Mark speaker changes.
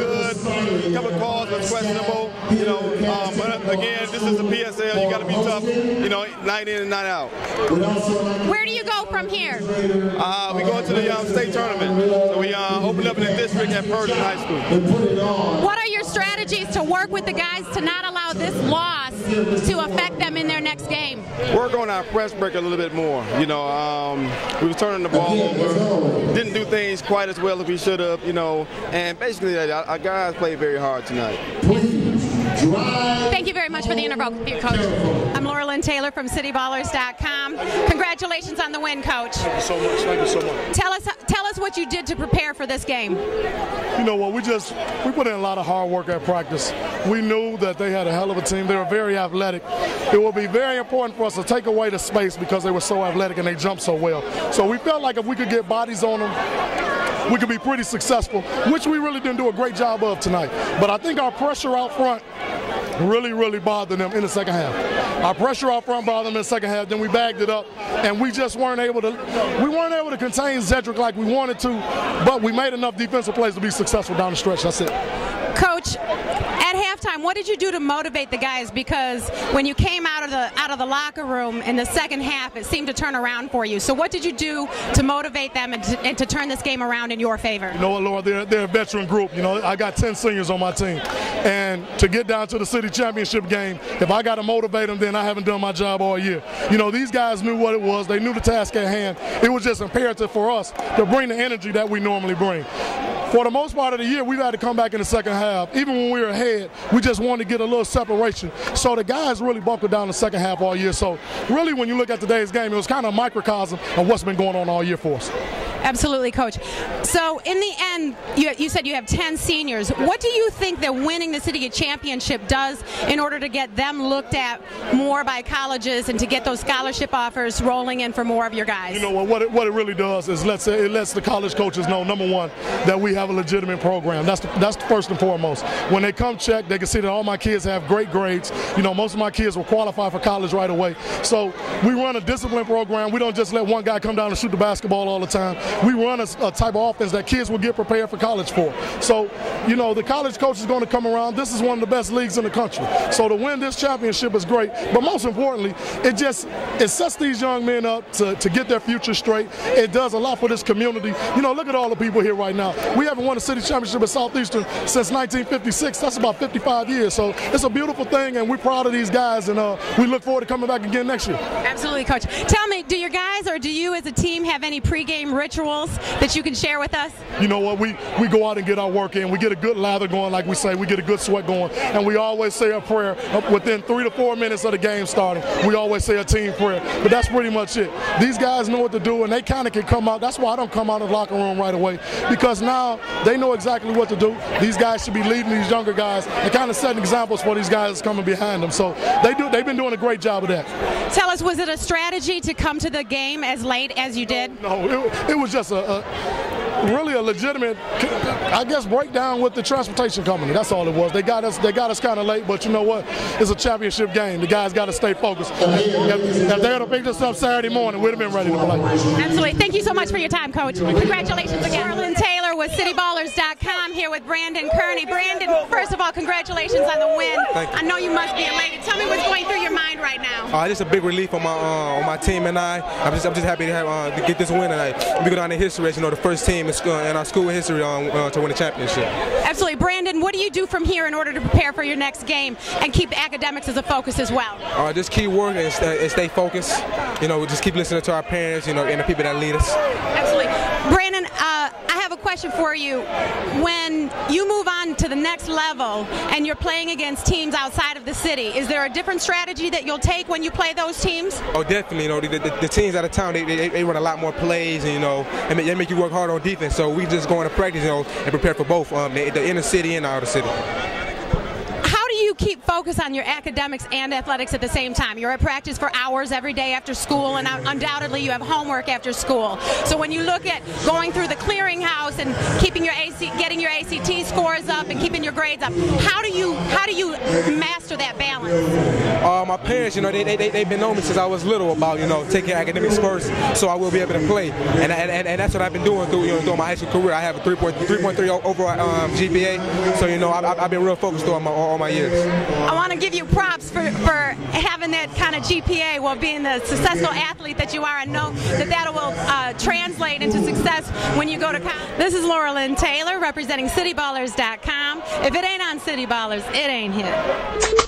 Speaker 1: good. A couple of calls was questionable. But again, this is a PSL. You got to be tough. Night in and night out.
Speaker 2: Where do you go from here?
Speaker 1: We go to the state tournament. So we opened up in the district at Persian High School.
Speaker 2: What are your strategies to work with the guys to not allow this loss to affect them in their next game?
Speaker 1: Work on our press break a little bit more. We was turning the ball over, didn't do things quite as well as we should have, and basically our guys played very hard tonight.
Speaker 2: Thank you very much for the interview, Coach. I'm Lauralyn Taylor from Cityballers.com. Congratulations on the win, Coach.
Speaker 3: Thank you so much. Thank you so much.
Speaker 2: Tell us what you did to prepare for this game.
Speaker 3: You know what? We put in a lot of hard work at practice. We knew that they had a hell of a team. They were very athletic. It will be very important for us to take away the space because they were so athletic and they jumped so well. So we felt like if we could get bodies on them, we could be pretty successful, which we really didn't do a great job of tonight. But I think our pressure out front really bothered them in the second half. Our pressure out front bothered them in the second half, then we bagged it up, and we just weren't able to contain Zedrick like we wanted to, but we made enough defensive plays to be successful down the stretch. That's it.
Speaker 2: Coach, at halftime, what did you do to motivate the guys? Because when you came out of the locker room in the second half, it seemed to turn around for you. So what did you do to motivate them and to turn this game around in your favor?
Speaker 3: You know what, Laura, they're a veteran group. I got 10 seniors on my team. And to get down to the city championship game, if I got to motivate them, then I haven't done my job all year. These guys knew what it was. They knew the task at hand. It was just imperative for us to bring the energy that we normally bring. For the most part of the year, we've had to come back in the second half. Even when we were ahead, we just wanted to get a little separation. So the guys really buckled down the second half all year. So really, when you look at today's game, it was kind of a microcosm of what's been going on all year for us.
Speaker 2: Absolutely, Coach. So in the end, you said you have 10 seniors. What do you think that winning the city championship does in order to get them looked at more by colleges and to get those scholarship offers rolling in for more of your guys?
Speaker 3: You know what it really does is it lets the college coaches know, number one, that we have a legitimate program. That's first and foremost. When they come check, they can see that all my kids have great grades. Most of my kids will qualify for college right away. So we run a disciplined program. We don't just let one guy come down and shoot the basketball all the time. We run a type of offense that kids will get prepared for college for. So, the college coach is going to come around. This is one of the best leagues in the country. So to win this championship is great. But most importantly, it sets these young men up to get their future straight. It does a lot for this community. Look at all the people here right now. We haven't won a city championship at Southeastern since 1956. That's about 55 years. So it's a beautiful thing, and we're proud of these guys, and we look forward to coming back again next year.
Speaker 2: Absolutely, Coach. Tell me, do your guys or do you as a team have any pregame rituals that you can share with us?
Speaker 3: You know what, we go out and get our work in. We get a good lather going, like we say. We get a good sweat going, and we always say a prayer within 3 to 4 minutes of the game starting. We always say a team prayer, but that's pretty much it. These guys know what to do, and they kind of can come out. That's why I don't come out of the locker room right away, because now they know exactly what to do. These guys should be leading these younger guys and kind of setting examples for these guys coming behind them. So they've been doing a great job of that.
Speaker 2: Tell us, was it a strategy to come to the game as late as you did?
Speaker 3: No, it was just really a legitimate, I guess, breakdown with the transportation company. That's all it was. They got us kind of late, but you know what? It's a championship game. The guys got to stay focused. If they had to pick this up Saturday morning, we'd have been ready to play.
Speaker 2: Absolutely. Thank you so much for your time, Coach. Congratulations again. Lauralyn Taylor with Cityballers.com here with Brandon Kearney. Brandon, first of all, congratulations on the win.
Speaker 4: Thank you.
Speaker 2: I know you must be elated. Tell me what's going through your mind right now.
Speaker 4: Just a big relief on my team and I. I'm just happy to get this win tonight. We go down in history as the first team in our school history to win a championship.
Speaker 2: Absolutely. Brandon, what do you do from here in order to prepare for your next game and keep academics as a focus as well?
Speaker 4: Just keep working and stay focused. Just keep listening to our parents, and the people that lead us.
Speaker 2: Absolutely. Brandon, I have a question for you. When you move on to the next level and you're playing against teams outside of the city, is there a different strategy that you'll take when you play those teams?
Speaker 4: Oh, definitely. The teams out of town, they run a lot more plays, and they make you work hard on defense. So we just go into practice, and prepare for both the inner city and the outer city.
Speaker 2: How do you keep focus on your academics and athletics at the same time? You're at practice for hours every day after school, and undoubtedly you have homework after school. So when you look at going through the clearinghouse and keeping getting your ACT scores up and keeping your grades up, how do you master that balance?
Speaker 4: My parents, they've been on me since I was little about, taking academics first, so I will be able to play, and that's what I've been doing through my high school career. I have a 3.3 overall GPA, so I've been real focused on all my years.
Speaker 2: I want to give you props for having that kind of GPA while being the successful athlete that you are, and know that will translate into success when you go to college. This is Lauralyn Taylor representing Cityballers.com. If it ain't on Cityballers, it ain't hit.